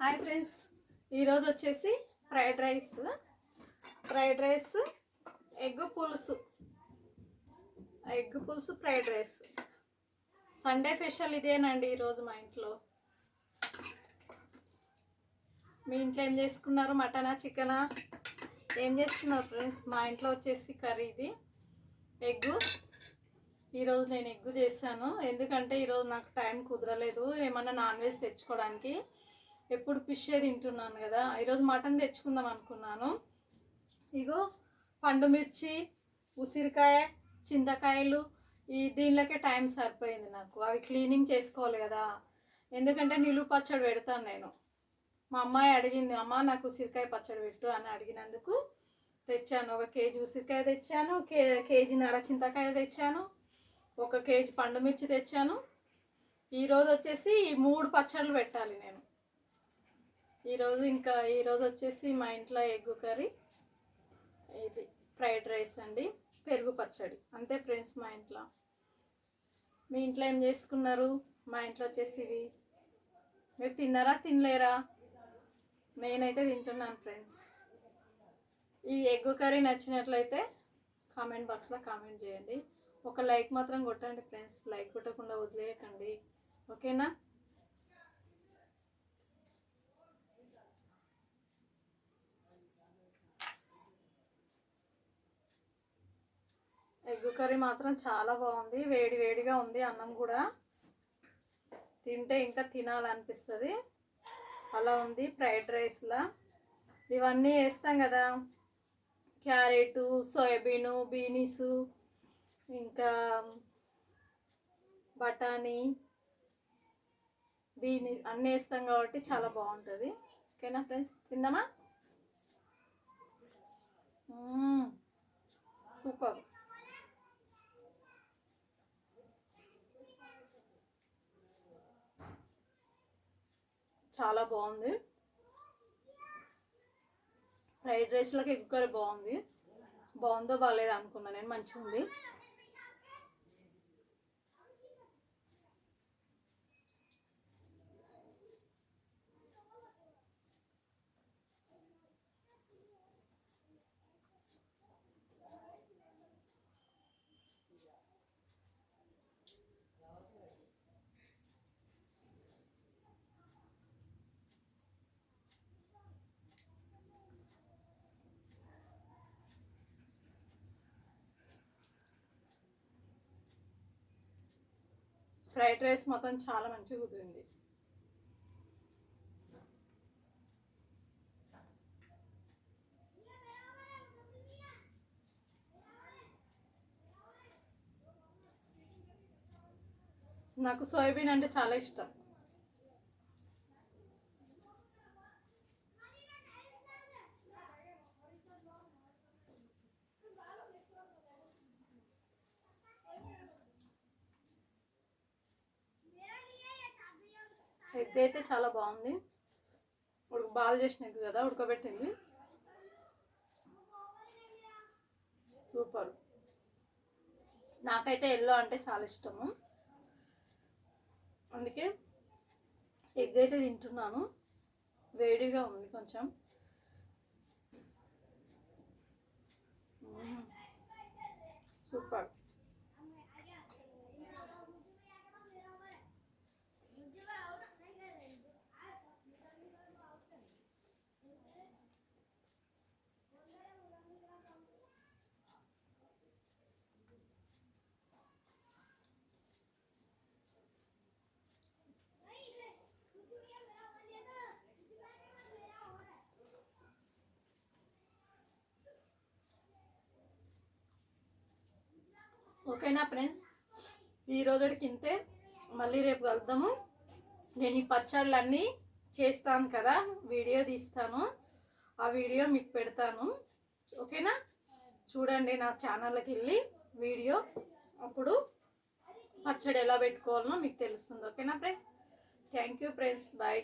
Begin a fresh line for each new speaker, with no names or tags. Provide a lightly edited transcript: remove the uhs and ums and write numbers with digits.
Hi friends, ఈరోజు వచ్చేసి fried rice egg పులుసు ఫ్రైడ్ రైస్. సండే స్పెషల్ ఇదేనండి ఈరోజు మా ఇంట్లో. మీ ఇంట్లో ఏం చేసుకున్నారు? మటనా, చికెనా, ఏం చేసుకున్నారు ఫ్రెండ్స్? మా ఇంట్లో వచ్చేసి కర్రీ ఇది ఎగ్గు. ఈరోజు నేను ఎగ్గు చేశాను, ఎందుకంటే ఈరోజు నాకు టైం కుదరలేదు ఏమన్నా నాన్ వెజ్ తెచ్చుకోవడానికి. ఎప్పుడు ఫిషే తింటున్నాను కదా, ఈరోజు మటన్ తెచ్చుకుందాం అనుకున్నాను. ఇగో పండు మిర్చి, ఉసిరికాయ, చింతకాయలు, దీనిలోకే టైం సరిపోయింది నాకు. అవి క్లీనింగ్ చేసుకోవాలి కదా, ఎందుకంటే నిలువ పచ్చడి పెడతాను నేను. మా అమ్మాయి అడిగింది, అమ్మ నాకు ఉసిరికాయ పచ్చడి పెట్టు అని అడిగినందుకు తెచ్చాను. 1 కేజీ ఉసిరికాయ తెచ్చాను, కేజీన్నర చింతకాయ తెచ్చాను, 1 కేజీ పండు మిర్చి తెచ్చాను. ఈరోజు వచ్చేసి 3 పచ్చళ్ళు పెట్టాలి నేను ఈరోజు వచ్చేసి మా ఇంట్లో ఎగ్గు కర్రీ, ఇది ఫ్రైడ్ రైస్ అండి, పెరుగు పచ్చడి, అంతే ఫ్రెండ్స్ మా ఇంట్లో. మీ ఇంట్లో ఏం చేసుకున్నారు? మా ఇంట్లో వచ్చేసి ఇవి. మీరు తిన్నారా, తినలేరా? నేనైతే తింటున్నాను ఫ్రెండ్స్. ఈ ఎగ్గు కర్రీ నచ్చినట్లయితే కామెంట్ బాక్స్లో కామెంట్ చేయండి. ఒక లైక్ మాత్రం కొట్టండి ఫ్రెండ్స్, లైక్ కొట్టకుండా వదిలేయకండి, ఓకేనా? ఎగ్ కర్రీ మాత్రం చాలా బాగుంది, వేడి వేడిగా ఉంది. అన్నం కూడా తింటే ఇంకా తినాలనిపిస్తుంది, అలా ఉంది ఫ్రైడ్ రైస్లా. ఇవన్నీ వేస్తాం కదా, క్యారెట్, సోయాబీను, బీనీసు, ఇంకా బఠానీ, అన్నీ వేస్తాం కాబట్టి చాలా బాగుంటుంది. ఓకేనా ఫ్రెండ్స్, తిందామా? సూపర్. చాలా బాగుంది. ఫ్రైడ్ రైస్లోకి ఎగ్ కర్రీ బాగుంది. బాగుందో బాగాలేదు అనుకున్నా నేను, మంచిగా ఉంది. ఫ్రైడ్ రైస్ మొత్తం చాలా మంచిగా కుదిరింది. నాకు సోయాబీన్ అంటే చాలా ఇష్టం. ఎగ్ అయితే చాలా బాగుంది, బాగా చేసిన ఎగ్ కదా, ఉడకబెట్టింది, సూపర్. నాకైతే ఎల్లో అంటే చాలా ఇష్టము, అందుకే ఎగ్ అయితే తింటున్నాను. వేడిగా ఉంది కొంచెం. సూపర్. ఓకేనా ఫ్రెండ్స్, ఈరోజుకి ఇంతే. మళ్ళీ రేపు కలుద్దాము. నేను ఈ పచ్చళ్ళన్నీ చేస్తాను కదా, వీడియో తీస్తాను, ఆ వీడియో మీకు పెడతాను, ఓకేనా? చూడండి నా ఛానల్కి వెళ్ళి వీడియో, అప్పుడు పచ్చడి ఎలా పెట్టుకోవాలనో మీకు తెలుస్తుంది. ఓకేనా friends? Thank you friends, bye.